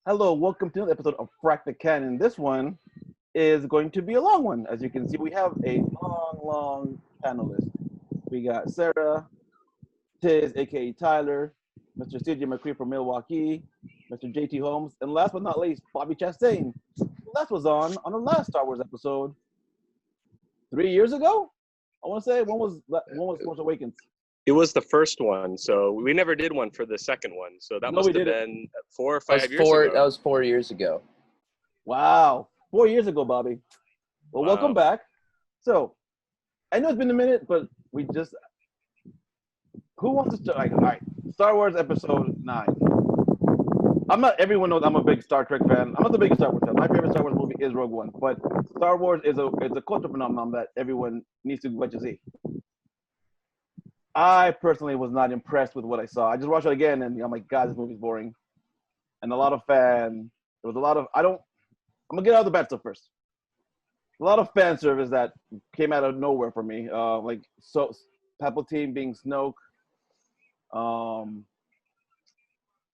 Hello, welcome to another episode of Frack The Canon. This one is going to be a long one. As you can see, we have a long panel list. We got Sara, Tiz, aka Tyler, Mr. CJ McCree from Milwaukee, Mr. JT Holmes, and last but not least, Bobby Chastain. Last was on the last Star Wars episode 3 years ago. I want to say when was Force Awakens? It was the first one, so we never did one for the second one. So that must have been 4 or 5 years ago. That was 4 years ago. Wow, 4 years ago, Bobby. Well, Welcome back. So, I know it's been a minute, but who wants to start? All right, Star Wars Episode 9. Everyone knows I'm a big Star Trek fan. I'm not the biggest Star Wars fan. My favorite Star Wars movie is Rogue One, but Star Wars is a cultural phenomenon that everyone needs to get to see. I personally was not impressed with what I saw. I just watched it again, and I'm like, God, this movie's boring. And I'm gonna get out of the bad stuff first. A lot of fan service that came out of nowhere for me. So Palpatine being Snoke.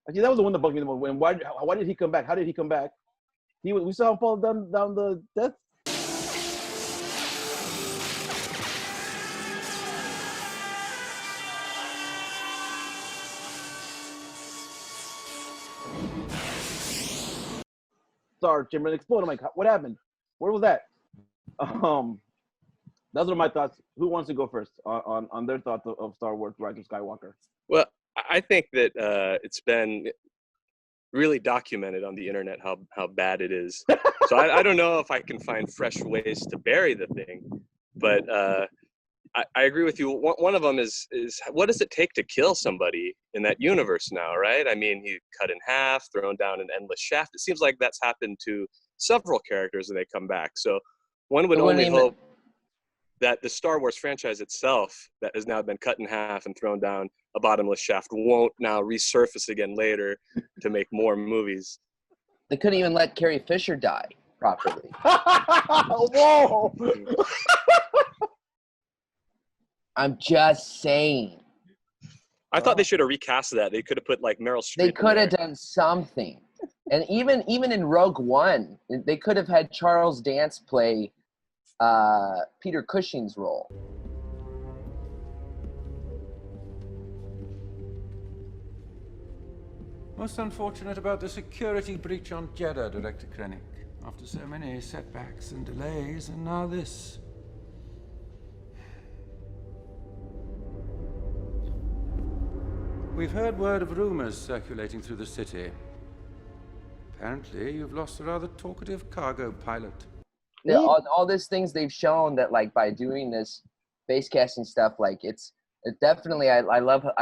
Actually, that was the one that bugged me the most. And why did he come back? How did he come back? We saw him fall down the death. Star Chamber and explode. I'm like, what happened? Where was that? Those are my thoughts. Who wants to go first on their thoughts of Star Wars: Rise of Skywalker? Well, I think that it's been really documented on the internet how bad it is. So I don't know if I can find fresh ways to bury the thing, but I agree with you. One of them is what does it take to kill somebody in that universe now, right? I mean, he cut in half, thrown down an endless shaft. It seems like that's happened to several characters when they come back. So one would only hope that the Star Wars franchise itself, that has now been cut in half and thrown down a bottomless shaft, won't now resurface again later to make more movies. They couldn't even let Carrie Fisher die properly. Whoa! I'm just saying. I thought they should have recast that. They could have put like Meryl Streep. They could have done something. And even in Rogue One, they could have had Charles Dance play Peter Cushing's role. Most unfortunate about the security breach on Jeddah, Director Krennic. After so many setbacks and delays, and now this. We've heard word of rumors circulating through the city. Apparently, you've lost a rather talkative cargo pilot. Yeah, all these things they've shown that, like, by doing this face casting stuff, like, it definitely, I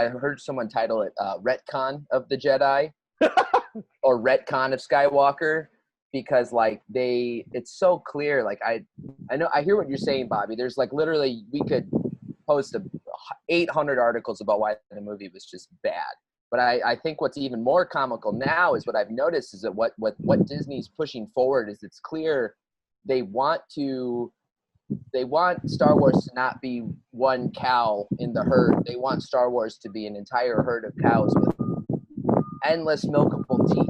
heard someone title it Retcon of the Jedi or Retcon of Skywalker, because, like, it's so clear. Like, I hear what you're saying, Bobby. There's, like, literally, we could post 800 articles about why the movie was just bad. But I think what's even more comical now is what I've noticed is that what Disney's pushing forward is it's clear they want Star Wars to not be one cow in the herd. They want Star Wars to be an entire herd of cows with endless milkable teeth.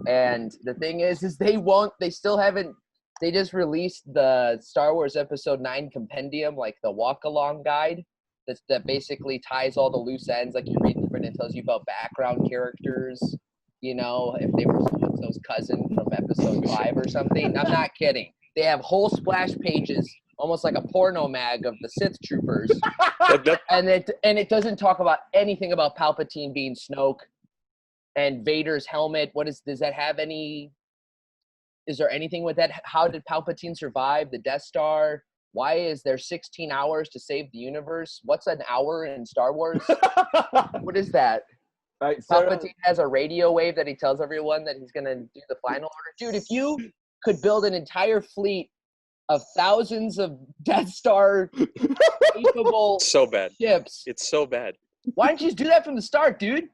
And the thing is they just released the Star Wars Episode 9 compendium, like the walk-along guide that basically ties all the loose ends, like you read through it and tells you about background characters, you know, if they were so-and-so's cousin from Episode 5 or something. I'm not kidding. They have whole splash pages, almost like a porno mag of the Sith troopers, and it doesn't talk about anything about Palpatine being Snoke and Vader's helmet. Does that have any? Is there anything with that? How did Palpatine survive the Death Star? Why is there 16 hours to save the universe? What's an hour in Star Wars? What is that? Right, Palpatine has a radio wave that he tells everyone that he's going to do the final order. Dude, if you could build an entire fleet of thousands of Death Star capable so bad ships. It's so bad. Why didn't you just do that from the start, dude?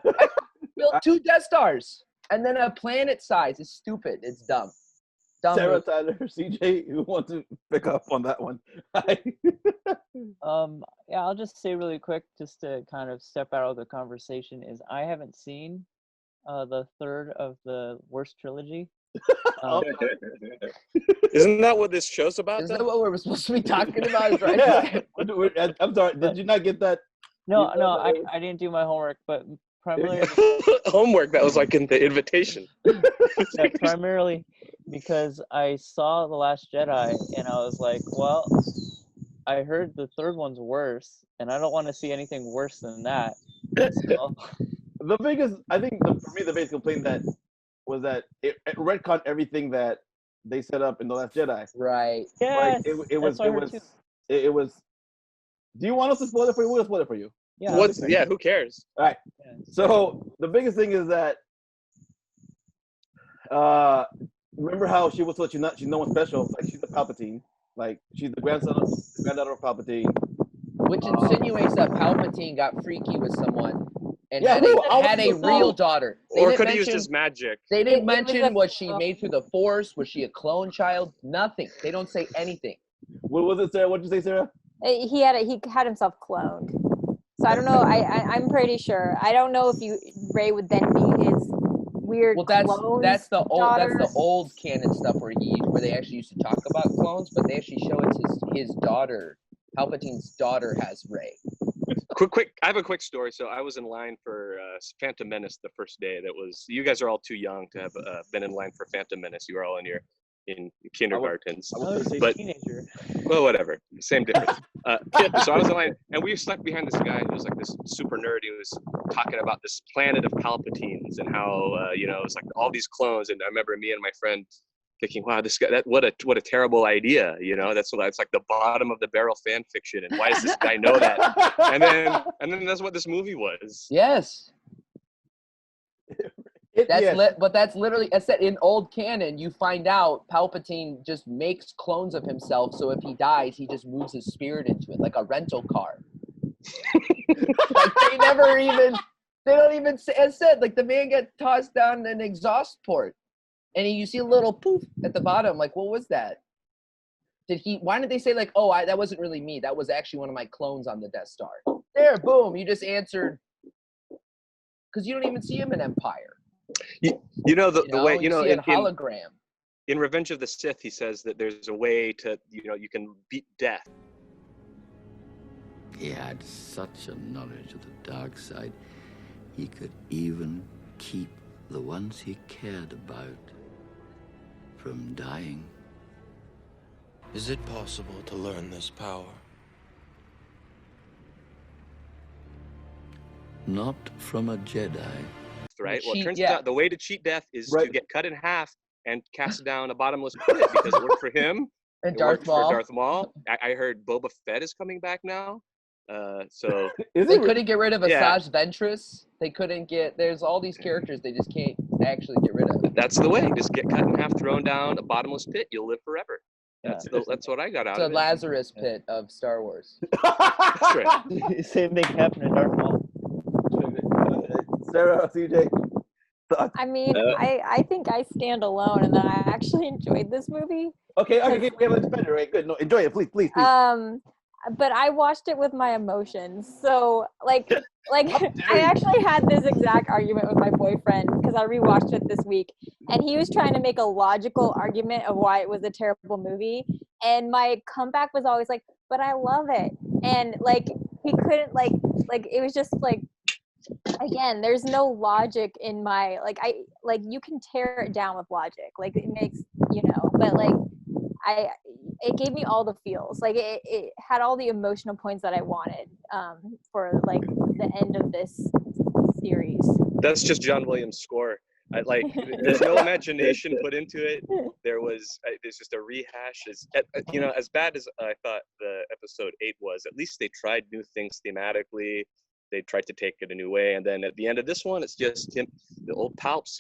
Build 2 Death Stars and then a planet size. It's stupid. It's dumb. Sara, Tyler, CJ, who wants to pick up on that one? Yeah, I'll just say really quick, just to kind of step out of the conversation, is I haven't seen the third of the worst trilogy. Isn't that what this show's about? Is though? that what we're supposed to be talking about? Is right? Yeah. I'm sorry. Did you not get that? No, You know no, that I didn't do my homework, but primarily, Homework. That was like in the invitation. yeah, primarily because I saw The Last Jedi and I was like, well, I heard the third one's worse, and I don't want to see anything worse than that. So, The biggest, I think, for me, the biggest complaint that was that it retconned everything that they set up in The Last Jedi. Right. yes, It was. that's what I heard too. It was. Do you want us to spoil it for you? We'll spoil it for you. Yeah, Who cares? All right. yeah. So the biggest thing is that, remember how she was told she's no one special. Like she's a Palpatine. Like she's the granddaughter of Palpatine. Which insinuates that Palpatine got freaky with someone and Yeah, had a real daughter. They Or didn't could have used mention- his magic. They didn't It was mention a- was she made through the Force? Was she a clone child? Nothing. They don't say anything. What was it, Sarah? What did you say, Sarah? He had himself cloned. So I don't know. I'm pretty sure. I don't know if Ray would then be his weird Well, clone. that's the old canon stuff where they actually used to talk about clones, but they actually show it's his daughter. Palpatine's daughter has Ray. Quick. I have a quick story. So I was in line for Phantom Menace the first day. You guys are all too young to have been in line for Phantom Menace. You were all in kindergartens. I was a But- teenager. Well, whatever. Same difference. So I was in line, and we were stuck behind this guy who was like this super nerd. He was talking about this planet of Palpatines and how it's like all these clones. And I remember me and my friend thinking, "Wow, this guy! What a terrible idea!" That's like the bottom of the barrel fan fiction. And why does this guy know that? And then that's what this movie was. Yes. Yeah. But that's literally, I said, in old canon, you find out Palpatine just makes clones of himself, so if he dies, he just moves his spirit into it, like a rental car. Like, they don't even say, as said, like, the man got tossed down an exhaust port, and you see a little poof at the bottom, like, what was that? Why didn't they say, like, oh, that wasn't really me, that was actually one of my clones on the Death Star? There, boom, you just answered, because you don't even see him in Empire. The way you see a hologram. In Revenge of the Sith, he says that there's a way to you can beat death. He had such a knowledge of the dark side, he could even keep the ones he cared about from dying. Is it possible to learn this power? Not from a Jedi. Right? Well, it Cheat, turns yeah. out the way to cheat death is Right. to get cut in half and cast down a bottomless pit because it worked for him. And It Darth worked Maul. for Darth Maul. I heard Boba Fett is coming back now. So Is They it? couldn't get rid of Yeah. Asajj Ventress. They couldn't get. There's all these characters they just can't actually get rid of. that's the way. Just get cut in half, thrown down a bottomless pit. You'll live forever. That's what I got out It's a of it. Lazarus pit of Star Wars. That's right. Same thing happened to Darth Maul. Sarah, CJ. I mean, I think I stand alone, and that I actually enjoyed this movie. Okay, we have an expander, right? Good. No, enjoy it, please. But I watched it with my emotions. So like I actually had this exact argument with my boyfriend because I rewatched it this week, and he was trying to make a logical argument of why it was a terrible movie, and my comeback was always like, but I love it. And like he couldn't like it was just like, again, there's no logic in my you can tear it down with logic, like it makes, but like it gave me all the feels, like it had all the emotional points that I wanted for like the end of this series. That's just John Williams' score. There's no imagination put into it. There's just a rehash. As bad as I thought the episode 8 was, at least they tried new things thematically. They tried to take it a new way, and then at the end of this one, it's just him, the old Palps,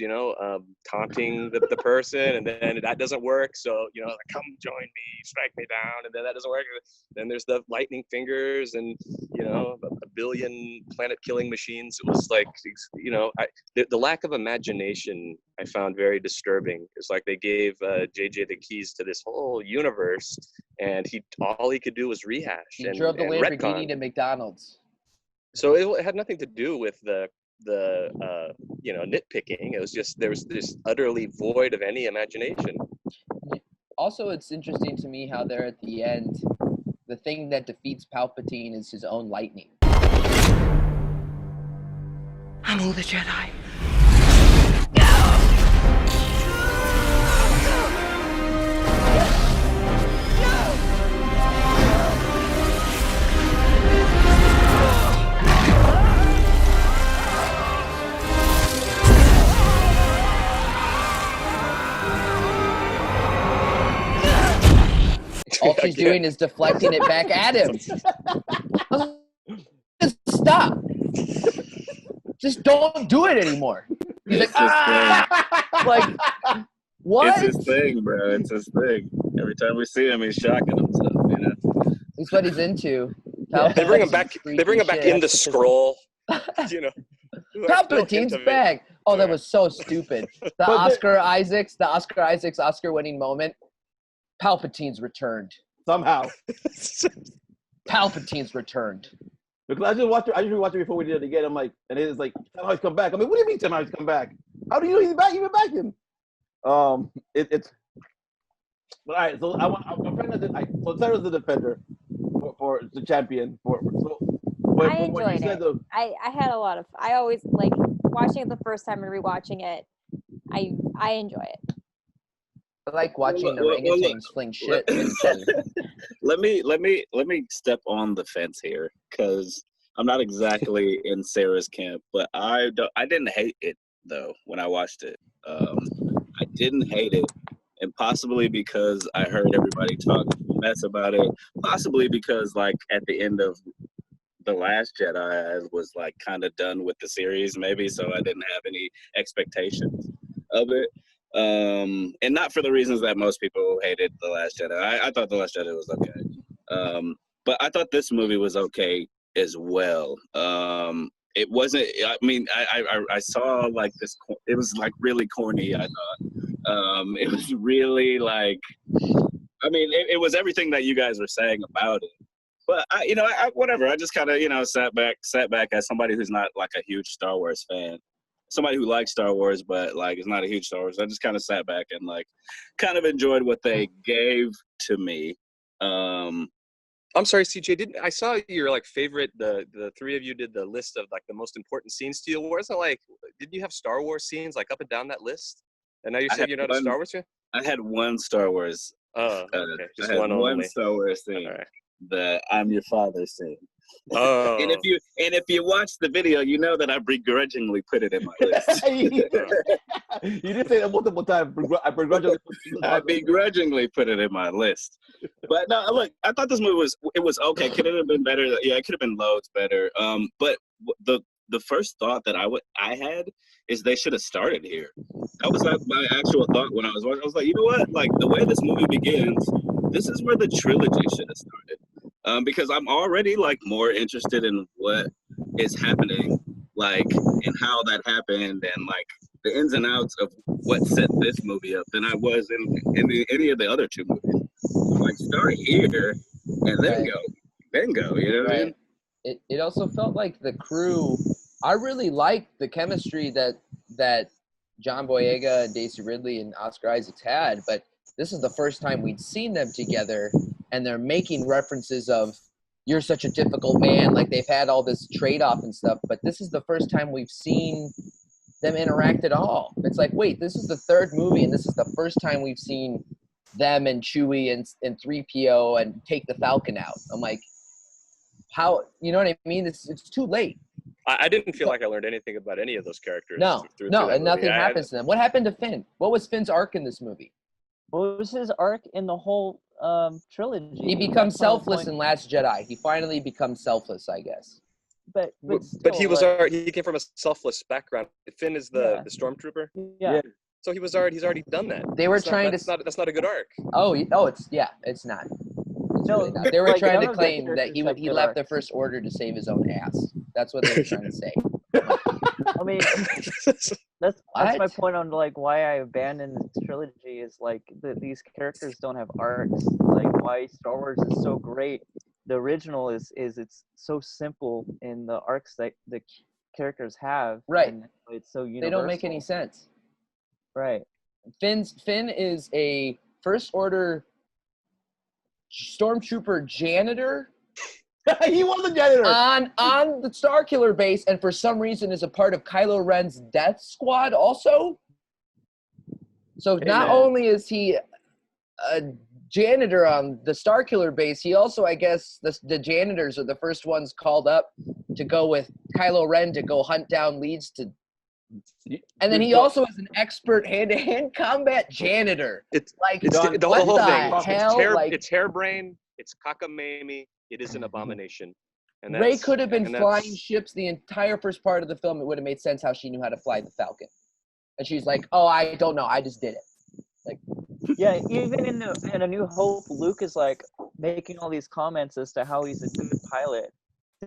taunting the person, and then that doesn't work. So come join me, strike me down, and then that doesn't work. Then there's the lightning fingers, and a billion planet-killing machines. It was like the lack of imagination I found very disturbing. It's like they gave JJ the keys to this whole universe, and all he could do was rehash. He and drove the and Lamborghini retcon. to McDonald's. So it had nothing to do with the nitpicking. It was just there was this utterly void of any imagination. Also, it's interesting to me how they're at the end. The thing that defeats Palpatine is his own lightning. I'm all the Jedi. All she's doing is deflecting it back at him. Just stop. Just don't do it anymore. He's like, like, what? It's his thing, bro. It's his thing. Every time we see him, he's shocking himself. You know, It's what he's into. They bring him back. They bring him back in the scroll. Palpatine's back. Oh, that was so stupid. The Oscar Isaacs Oscar-winning moment. Palpatine's returned. Somehow. Palpatine's returned. Because I just watched it before we did it again. I'm like, and it's like, somehow he's come back. I mean, what do you mean somehow he's come back? How do you know he's back? Even back in? It's. But all right, so I'm trying to. So Sarah's the defender for the champion. I enjoyed it. I had a lot of. I always like watching it the first time and rewatching it. I enjoy it. I like watching the orangutans fling shit. Let me step on the fence here, because I'm not exactly in Sarah's camp, but I didn't hate it though when I watched it. I didn't hate it, and possibly because I heard everybody talk mess about it. Possibly because like at the end of The Last Jedi, I was like kind of done with the series, maybe, so I didn't have any expectations of it. And not for the reasons that most people hated The Last Jedi. I thought The Last Jedi was okay. But I thought this movie was okay as well. It wasn't, I mean, I saw like this, it was like really corny, I thought. It was really like, I mean, it was everything that you guys were saying about it. But whatever, I just kind of, sat back as somebody who's not like a huge Star Wars fan. Somebody who likes Star Wars, but like is not a huge Star Wars. I just kind of sat back and like kind of enjoyed what they gave to me. I'm sorry, CJ. I saw your like favorite? The three of you did the list of like the most important scenes to you. Wasn't like? Didn't you have Star Wars scenes like up and down that list? And now you're saying you're not a Star Wars fan? I had one Star Wars. Oh, okay. Just I had one only. Star Wars scene. Right. The I'm your father scene. Oh. and if you watch the video, you know that I begrudgingly put it in my list. You did say that multiple times. I begrudgingly put it in my list. But no, look, I thought this movie was okay. Could it have been better? Yeah, it could have been loads better. But the first thought that I had is they should have started here. That was like my actual thought when I was watching. I was like, you know what? Like the way this movie begins, this is where the trilogy should have started. Because I'm already like more interested in what is happening, like, and how that happened, and like the ins and outs of what set this movie up than I was in any of the other two movies. Like start here and then go. You know what I mean? It also felt like the crew. I really liked the chemistry that John Boyega and Daisy Ridley and Oscar Isaacs had, but this is the first time we'd seen them together, and they're making references of, you're such a difficult man, like they've had all this trade-off and stuff, but this is the first time we've seen them interact at all. It's like, wait, this is the third movie, and this is the first time we've seen them and Chewie and 3PO and take the Falcon out. I'm like, how, you know what I mean? It's too late. I didn't feel like I learned anything about any of those characters. No, and nothing happens to them. What happened to Finn? What was Finn's arc in this movie? What was his arc in the whole trilogy? He becomes selfless in Last Jedi. He finally becomes selfless, I guess. But he was he came from a selfless background. Finn is the stormtrooper. Yeah. So he's already done that. They were trying to. That's not a good arc. Oh, it's not. Really not. They were trying to claim that he left the First Order to save his own ass. That's what they were trying to say. I mean, that's my point on like why I abandoned this trilogy is like these characters don't have arcs. Like why Star Wars is so great. The original is it's so simple in the arcs that the characters have. Right. And it's so universal. They don't make any sense. Right. Finn is a First Order stormtrooper janitor He was a janitor. on the Starkiller base, and for some reason is a part of Kylo Ren's death squad also. So not only is he a janitor on the Starkiller base, he also, I guess, the janitors are the first ones called up to go with Kylo Ren to go hunt down leads to. And then he also is an expert hand-to-hand combat janitor. It's like the what whole the thing. hell? It's harebrained. It's cockamamie. It is an abomination. And Ray could have been flying ships the entire first part of the film. It would have made sense how she knew how to fly the Falcon. And she's like, "Oh, I don't know. I just did it." Like, yeah, even in A New Hope, Luke is like making all these comments as to how he's a good pilot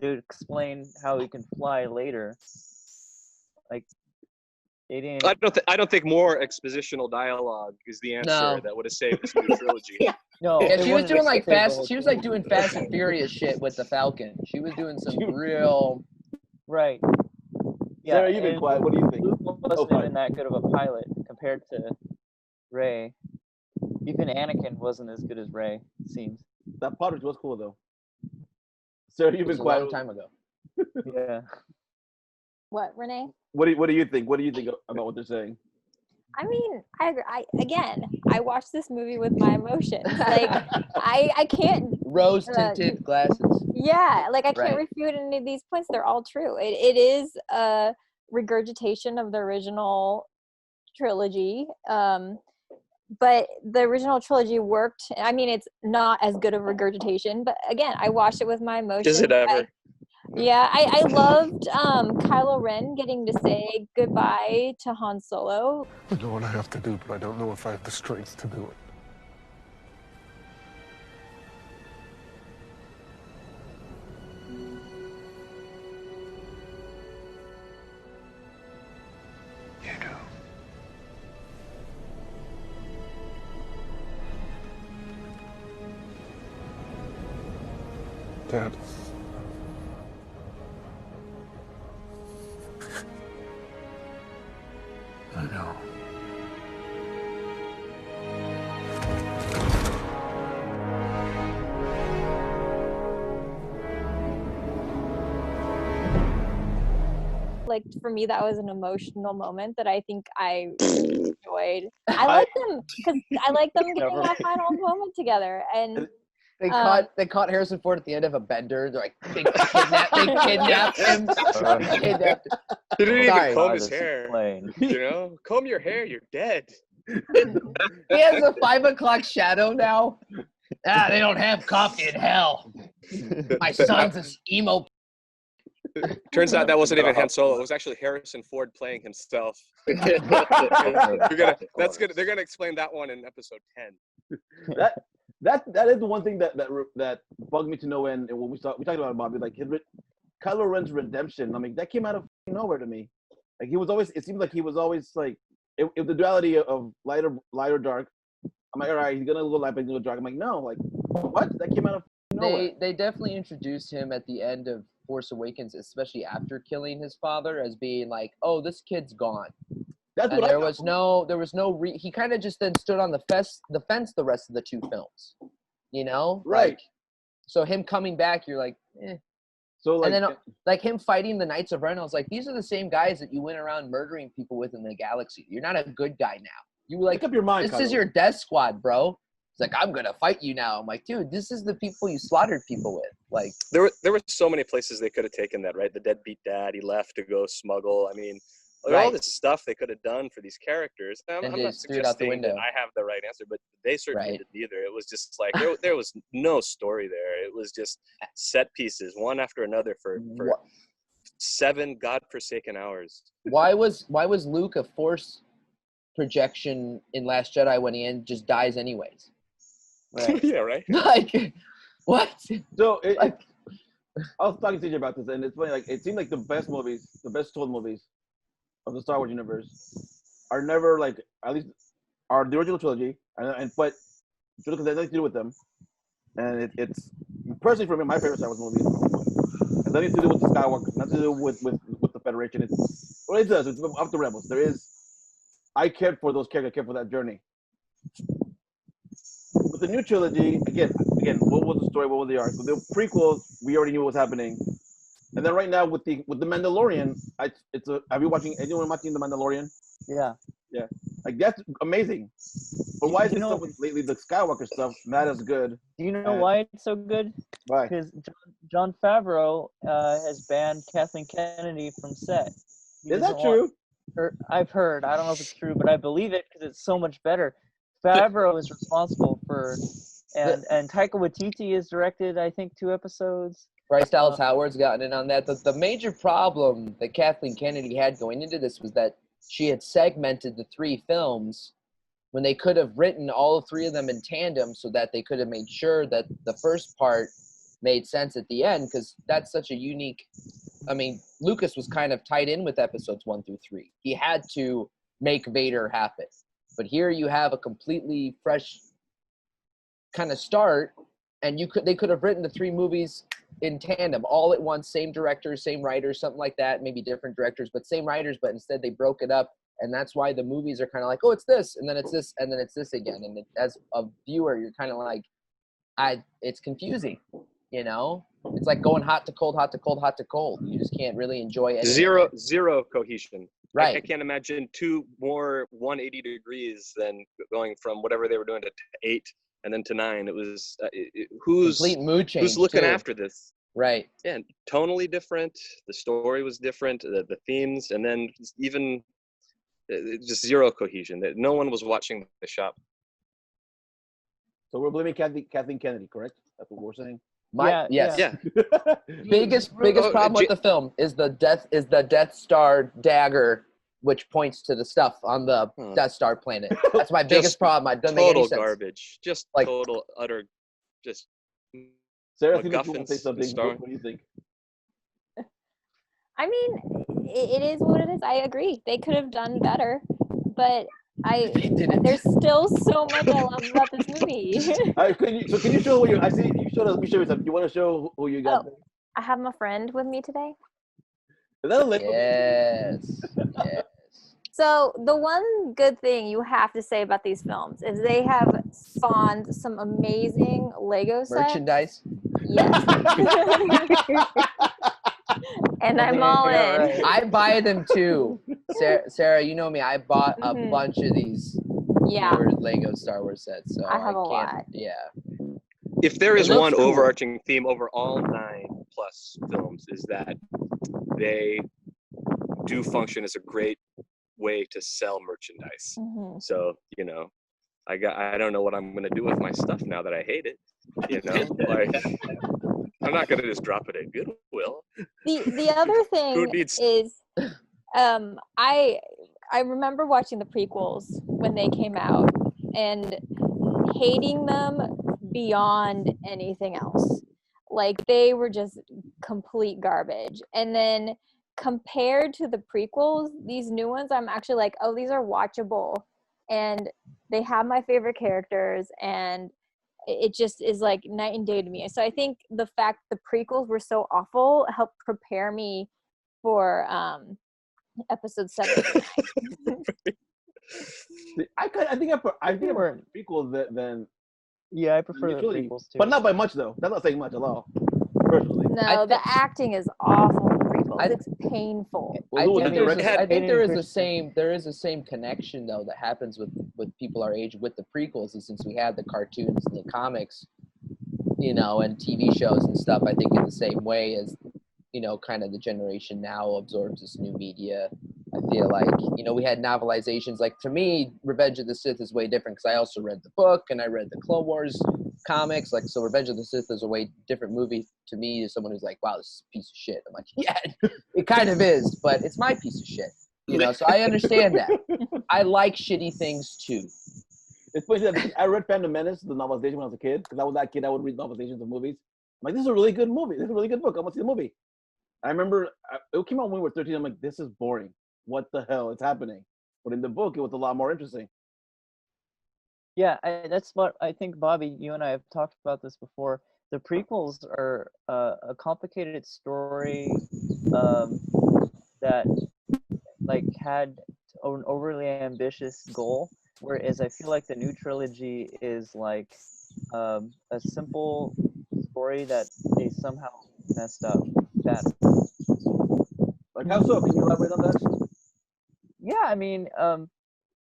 to explain how he can fly later. Like, they didn't. I don't think more expositional dialogue is the answer that would have saved this new trilogy. No, yeah, she was doing like doing Fast and Furious shit with the Falcon. She was doing some real. Right. Yeah, Sarah, you've been quiet. What do you think? Luke wasn't even that good of a pilot compared to Ray. Even Anakin wasn't as good as Ray, it seems. That Potters was cool though. Sarah, you've been quiet. A long time ago. Yeah. What, Renee? What do you think? What do you think about what they're saying? I mean, I watched this movie with my emotions. Like, I can't. Rose tinted glasses. Yeah, like I can't refute any of these points. They're all true. It is a regurgitation of the original trilogy. But the original trilogy worked. I mean, it's not as good of regurgitation, but again, I watched it with my emotions. Is it ever? I loved Kylo Ren getting to say goodbye to Han Solo. I know what I have to do, but I don't know if I have the strength to do it. You do. Dad. I know. Like, for me, that was an emotional moment that I think I really enjoyed. I like them because I like them getting that final moment together. And they caught Harrison Ford at the end of a bender. They're like, they kidnapped him. He didn't even comb his hair. You know, comb your hair. You're dead. He has a 5 o'clock shadow now. They don't have coffee in hell. My son's an emo. Turns out that wasn't even Han Solo. It was actually Harrison Ford playing himself. They're gonna explain that one in episode 10. That is the one thing that bugged me to no end. And when we talked about it, Bobby, like Kylo Ren's redemption. I mean, that came out of nowhere to me. Like, he was always. It seemed like he was always like, if the duality of light or dark. I'm like, all right, he's gonna go light, but he's gonna go dark. I'm like, no, like, what? That came out of nowhere. They definitely introduced him at the end of Force Awakens, especially after killing his father, as being like, oh, this kid's gone. That's and what there was no he kind of just then stood on the fence the rest of the 2 films, you know? Right. Like, so him coming back, you're like, eh. So like, and then like him fighting the Knights of Ren, I was like, these are the same guys that you went around murdering people with in the galaxy. You're not a good guy now. You were like, make up your mind. This is your death squad, bro. It's like, I'm gonna fight you now. I'm like, dude, this is the people you slaughtered people with. Like, there were so many places they could have taken that, right? The deadbeat dad, he left to go smuggle. I mean, all this stuff they could have done for these characters. I'm not suggesting that I have the right answer, but they certainly didn't either. It was just like there was no story there. It was just set pieces, one after another for 7 godforsaken hours. Why was Luke a Force projection in Last Jedi when he just dies anyways? Right. Yeah, right. Like, what? So I was talking to you about this, and it's funny. Like, it seemed like the best told movies of the Star Wars universe are never, like, at least are the original trilogy, but because they have nothing to do with them, and it's personally for me my favorite Star Wars movie is the one. It has nothing to do with the Skywalker, nothing to do with the the Federation. It's what it does. It's up the Rebels. There is. I cared for those characters. I cared for that journey. With the new trilogy, again, what was the story? What was the arc? With the prequels, we already knew what was happening. And then right now with the Mandalorian, are you watching? Anyone watching the Mandalorian? Yeah. Yeah. Like that's amazing. But why is it so lately the Skywalker stuff not as good? Do you know why it's so good? Why? Because John Favreau has banned Kathleen Kennedy from set. Is that true? I've heard. I don't know if it's true, but I believe it because it's so much better. Favreau is responsible for, and Taika Waititi has directed, I think, 2 episodes. Bryce Dallas Howard's gotten in on that. The major problem that Kathleen Kennedy had going into this was that she had segmented the 3 films when they could have written all 3 of them in tandem so that they could have made sure that the first part made sense at the end, because that's such a unique. I mean, Lucas was kind of tied in with episodes 1 through 3. He had to make Vader happen. But here you have a completely fresh kind of start, and they could have written the 3 movies in tandem, all at once, same directors, same writers, something like that, maybe different directors, but same writers, but instead they broke it up, and that's why the movies are kind of like, oh, it's this, and then it's this, and then it's this again, and as a viewer, you're kind of like, it's confusing, you know? It's like going hot to cold, hot to cold, hot to cold. You just can't really enjoy it. Zero cohesion. Right. I can't imagine 2 more 180 degrees than going from whatever they were doing to 8 and then to 9. It was who's complete mood change. Who's looking too. After this? Right. Yeah, tonally different. The story was different. The themes, and then even just zero cohesion. That no one was watching the shop. So we're blaming Kathleen Kennedy, correct? That's what we're saying. Yes. Yeah. biggest problem with the film is the Death Star dagger, which points to the stuff on the Death Star planet. That's my biggest problem. It doesn't make any sense. Total garbage. Just like total utter. Just. Sarah, you want to say something? What do you think? I mean, it is what it is. I agree. They could have done better, but there's still so much I love about this movie. Can you show what you? I see you showed us. You showed us. You want to show who you got? I have my friend with me today. Is that a Lego? Yes. Yes. So the one good thing you have to say about these films is they have spawned some amazing Lego sets. Merchandise. Yes. And I'm all in. Right. I buy them too. Sarah, you know me. I bought a bunch of these Lego Star Wars sets. So I have a lot. Yeah. If there is one overarching theme over all 9+ films, is that they do function as a great way to sell merchandise. So, you know, I don't know what I'm going to do with my stuff now that I hate it. You know, like I'm not going to just drop it at Goodwill. The other thing is I remember watching the prequels when they came out and hating them beyond anything else. Like they were just complete garbage. And then compared to the prequels, these new ones, I'm actually like, oh, these are watchable. And they have my favorite characters, and it just is like night and day to me. So I think the fact the prequels were so awful helped prepare me for episode 7. I think I prefer prequels than. Yeah, I prefer the prequels too. But not by much though. That's not saying much at all. Personally. No, the acting is awful in the prequels. It's painful. I think there is the same connection though that happens with people our age with the prequels, and since we had the cartoons and the comics, you know, and TV shows and stuff. I think in the same way as, you know, kind of the generation now absorbs this new media. I feel like, you know, we had novelizations. Like, to me, Revenge of the Sith is way different because I also read the book and I read the Clone Wars comics. Like, so Revenge of the Sith is a way different movie to me as someone who's like, wow, this is a piece of shit. I'm like, yeah, it kind of is, but it's my piece of shit. You know, so I understand that. I like shitty things too. It's funny that I read Phantom Menace, the novelization, when I was a kid, because I was that kid. I would read novelizations of movies. I'm like, this is a really good movie. This is a really good book. I want to see the movie. I remember it came out when we were 13. I'm like, this is boring. What the hell is happening? But in the book, it was a lot more interesting. Yeah, that's what I think, Bobby, you and I have talked about this before. The prequels are a complicated story. that like had an overly ambitious goal, whereas I feel like the new trilogy is like a simple story that they somehow messed up. That Like how so? Can you elaborate on that? yeah, I mean,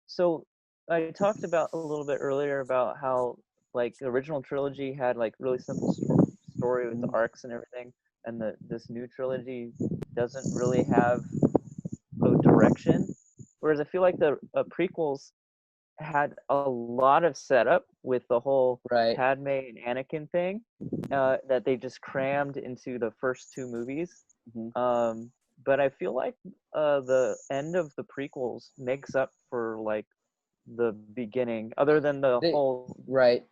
so I talked about a little bit earlier about how like the original trilogy had like really simple story with the arcs and everything, and this new trilogy doesn't really have a direction. Whereas I feel like the prequels had a lot of setup with the whole Right. Padme and Anakin thing that they just crammed into the first two movies. But I feel like the end of the prequels makes up for like the beginning, other than the whole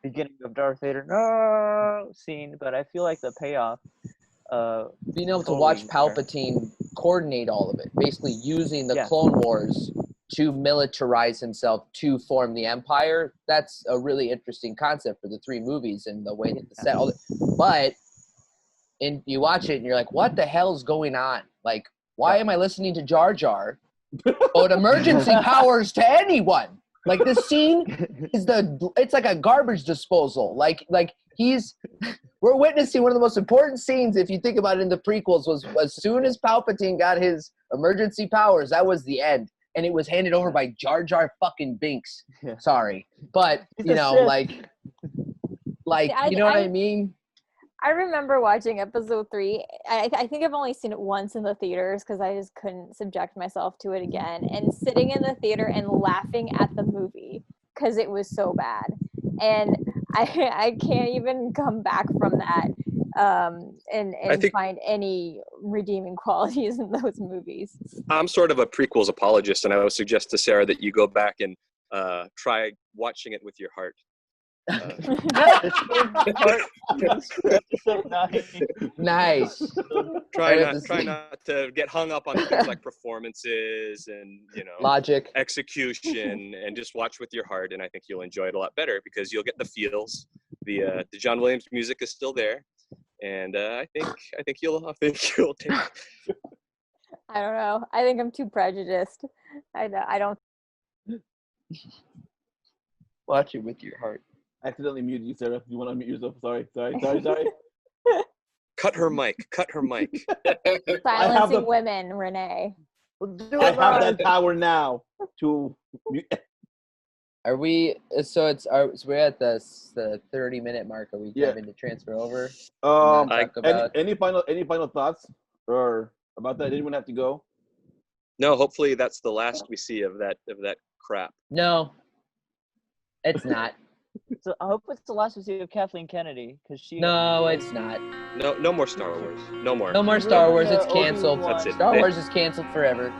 beginning of Darth Vader no scene. But I feel like the payoff. Being able to watch Palpatine coordinate all of it, basically using the Clone Wars to militarize himself to form the Empire. That's a really interesting concept for the three movies and the way that the set all it. But you watch it and you're like, what the hell's going on? Like, why am I listening to Jar Jar? But emergency powers to anyone. Like this scene is it's like a garbage disposal. Like we're witnessing one of the most important scenes, if you think about it, in the prequels, was as soon as Palpatine got his emergency powers, that was the end. And it was handed over by Jar Jar fucking Binks. Sorry. But, you know, like, you know what I mean? I remember watching episode 3. I think I've only seen it once in the theaters because I just couldn't subject myself to it again. And sitting in the theater and laughing at the movie because it was so bad. And I can't even come back from that and find any redeeming qualities in those movies. I'm sort of a prequels apologist, and I would suggest to Sarah that you go back and try watching it with your heart. Nice. Try not to get hung up on things like performances and logic, execution, and just watch with your heart. And I think you'll enjoy it a lot better because you'll get the feels. The John Williams music is still there, and I think you'll take it. I don't know. I think I'm too prejudiced. I don't. Watch it with your heart. I accidentally muted you, Sarah. You want to unmute yourself? Sorry. Cut her mic. Silencing women, René. I have that power now to mute. Are we? So we're at the 30-minute mark. Are we having to transfer over? Any final thoughts or about that? Anyone have to go? No. Hopefully that's the last we see of that crap. No, it's not. So I hope it's the last we see of Kathleen Kennedy because she. No, it's not. No more Star Wars. No more. No more Star Wars. It's canceled. That's it. Star Wars is canceled forever.